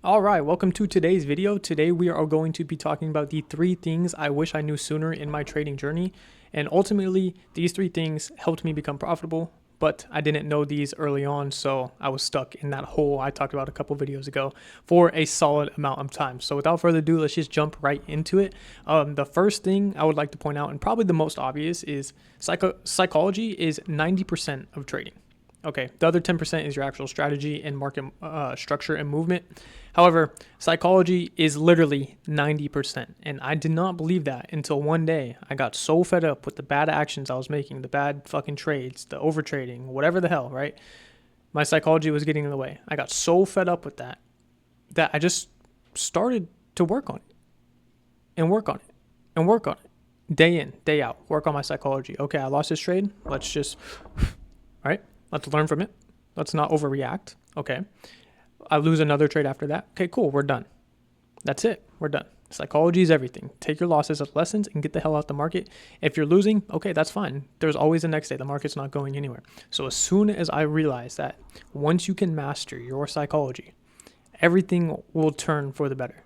All right, welcome to today's video. Today we are going to be talking about the 3 things I wish I knew sooner in my trading journey. And ultimately, these 3 things helped me become profitable, but I didn't know these early on, so I was stuck in that hole I talked about a couple videos ago for a solid amount of time. So without further ado, let's just jump right into it. The first thing I would like to point out, and probably the most obvious, is psychology is 90% of trading. Okay, the other 10% is your actual strategy and market structure and movement. However, psychology is literally 90%. And I did not believe that until one day I got so fed up with the bad actions I was making, the bad fucking trades, the over trading, whatever the hell, right? My psychology was getting in the way. I got so fed up with that I just started to work on it and work on it and work on it. Day in, day out, work on my psychology. Okay, I lost this trade. Let's just, right? Let's learn from it. Let's not overreact. Okay. I lose another trade after that. Okay, cool. We're done. That's it. We're done. Psychology is everything. Take your losses as lessons and get the hell out the market. If you're losing, okay, that's fine. There's always the next day. The market's not going anywhere. So as soon as I realized that once you can master your psychology, everything will turn for the better.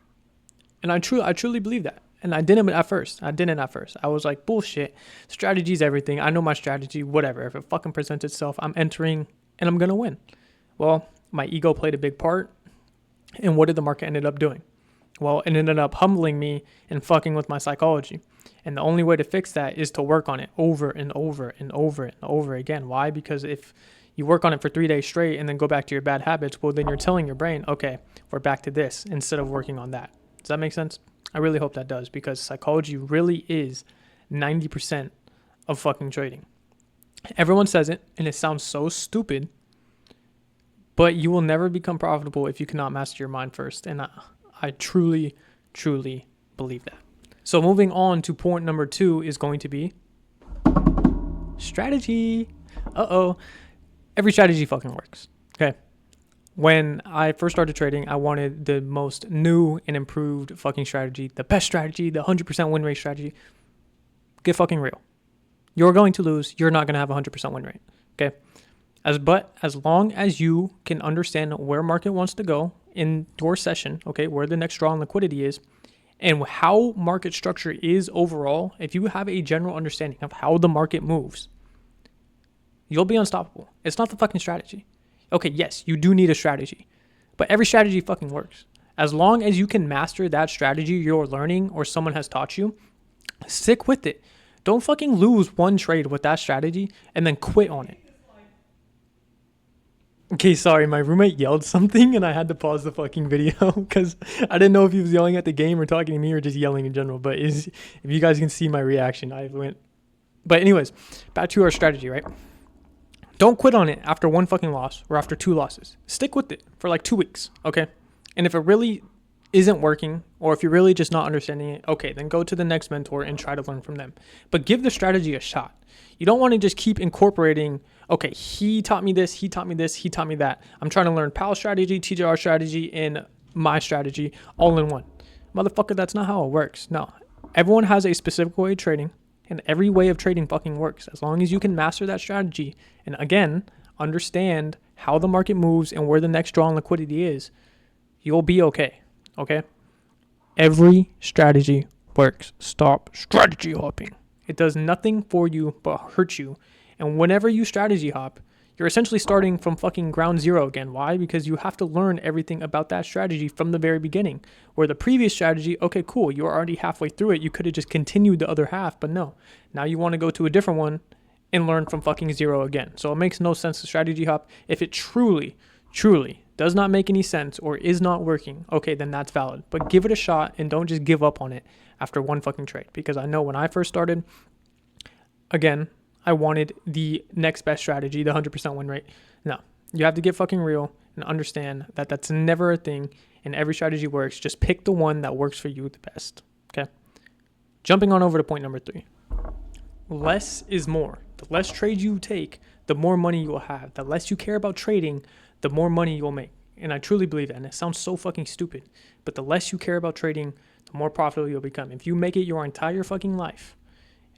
And I truly believe that. And I didn't at first. I was like, bullshit. Strategy is everything. I know my strategy, whatever. If it fucking presents itself, I'm entering and I'm going to win. Well, my ego played a big part. And what did the market ended up doing? Well, it ended up humbling me and fucking with my psychology. And the only way to fix that is to work on it over and over and over and over again. Why? Because if you work on it for 3 days straight and then go back to your bad habits, well, then you're telling your brain, okay, we're back to this instead of working on that. Does that make sense? I really hope that does, because psychology really is 90% of fucking trading. Everyone says it, and it sounds so stupid, but you will never become profitable if you cannot master your mind first. And I truly believe that. So moving on to point number 2 is going to be strategy. Every strategy fucking works. Okay. When I first started trading, I wanted the most new and improved fucking strategy, the best strategy, the 100% win rate strategy. Get fucking real. You're going to lose. You're not going to have a 100% win rate. Okay. But as long as you can understand where market wants to go in your session, okay, where the next draw on liquidity is, and how market structure is overall, if you have a general understanding of how the market moves, you'll be unstoppable. It's not the fucking strategy. Okay, yes, you do need a strategy, but every strategy fucking works. As long as you can master that strategy you're learning or someone has taught you, stick with it. Don't fucking lose one trade with that strategy and then quit on it. Okay, sorry, my roommate yelled something and I had to pause the fucking video because I didn't know if he was yelling at the game or talking to me or just yelling in general. But if you guys can see my reaction, I went. But anyways, back to our strategy, right? Don't quit on it after one fucking loss or after 2 losses. Stick with it for like 2 weeks, okay? And if it really isn't working, or if you're really just not understanding it, okay, then go to the next mentor and try to learn from them. But give the strategy a shot. You don't want to just keep incorporating, okay, he taught me this, he taught me this, he taught me that. I'm trying to learn PAL strategy, TJR strategy, and my strategy all in one. Motherfucker, that's not how it works. No, everyone has a specific way of trading. And every way of trading fucking works. As long as you can master that strategy and, again, understand how the market moves and where the next draw on liquidity is, you'll be okay. Okay? Every strategy works. Stop strategy hopping. It does nothing for you but hurt you. And whenever you strategy hop, you're essentially starting from fucking ground zero again. Why? Because you have to learn everything about that strategy from the very beginning. Where the previous strategy, okay, cool, you're already halfway through it. You could have just continued the other half, but no. Now you want to go to a different one and learn from fucking zero again. So it makes no sense to strategy hop. If it truly does not make any sense or is not working, okay, then that's valid. But give it a shot and don't just give up on it after one fucking trade. Because I know when I first started, again, I wanted the next best strategy, the 100% win rate. No, you have to get fucking real and understand that that's never a thing and every strategy works. Just pick the one that works for you the best. Okay. Jumping on over to point number 3. Less is more. The less trades you take, the more money you will have. The less you care about trading, the more money you will make. And I truly believe that. And it sounds so fucking stupid, but the less you care about trading, the more profitable you'll become. If you make it your entire fucking life,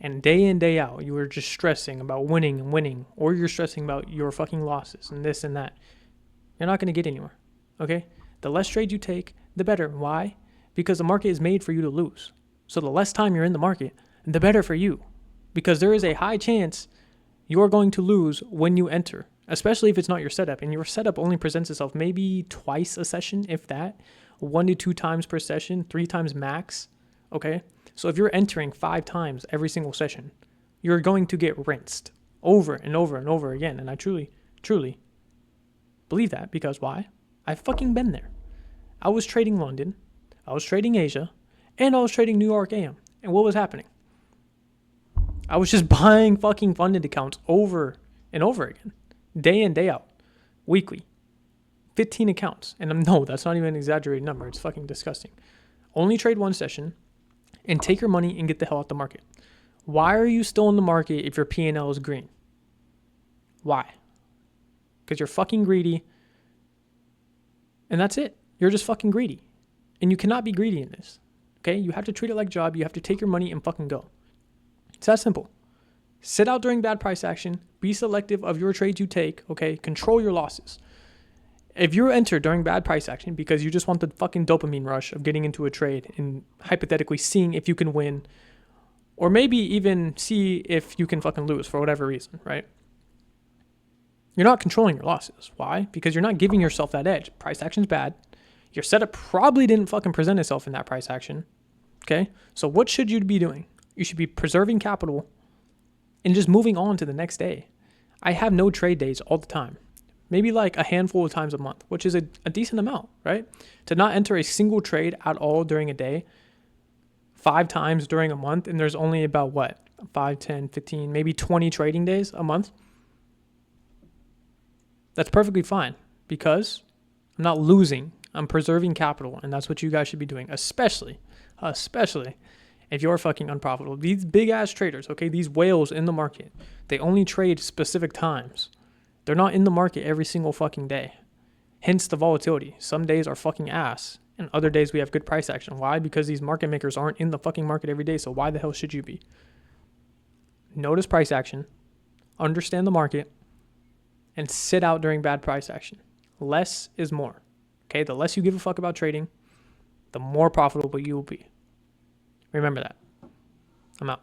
and day in, day out, you are just stressing about winning and winning, or you're stressing about your fucking losses and this and that, you're not going to get anywhere, okay? The less trades you take, the better. Why? Because the market is made for you to lose. So the less time you're in the market, the better for you. Because there is a high chance you're going to lose when you enter, especially if it's not your setup. And your setup only presents itself maybe twice a session, if that, 1 to 2 times per session, 3 times max. Okay? So if you're entering 5 times every single session, you're going to get rinsed over and over and over again. And I truly, truly believe that, because why? I've fucking been there. I was trading London, I was trading Asia, and I was trading New York AM. And what was happening? I was just buying fucking funded accounts over and over again, day in, day out, weekly. 15 accounts. And no, that's not even an exaggerated number. It's fucking disgusting. Only trade 1 session and take your money and get the hell out the market. Why are you still in the market if your P&L is green? Why? Because you're fucking greedy. And that's it. You're just fucking greedy. And you cannot be greedy in this. Okay? You have to treat it like a job. You have to take your money and fucking go. It's that simple. Sit out during bad price action. Be selective of your trades you take. Okay? Control your losses. If you enter during bad price action because you just want the fucking dopamine rush of getting into a trade and hypothetically seeing if you can win, or maybe even see if you can fucking lose for whatever reason, right? You're not controlling your losses. Why? Because you're not giving yourself that edge. Price action's bad. Your setup probably didn't fucking present itself in that price action. Okay? So what should you be doing? You should be preserving capital and just moving on to the next day. I have no trade days all the time. Maybe like a handful of times a month, which is a decent amount, right? To not enter a single trade at all during a day, 5 times during a month, and there's only about 5, 10, 15, maybe 20 trading days a month. That's perfectly fine because I'm not losing. I'm preserving capital, and that's what you guys should be doing, especially if you're fucking unprofitable. These big-ass traders, okay, these whales in the market, they only trade specific times. They're not in the market every single fucking day. Hence the volatility. Some days are fucking ass, and other days we have good price action. Why? Because these market makers aren't in the fucking market every day, so why the hell should you be? Notice price action, understand the market, and sit out during bad price action. Less is more. Okay, the less you give a fuck about trading, the more profitable you will be. Remember that. I'm out.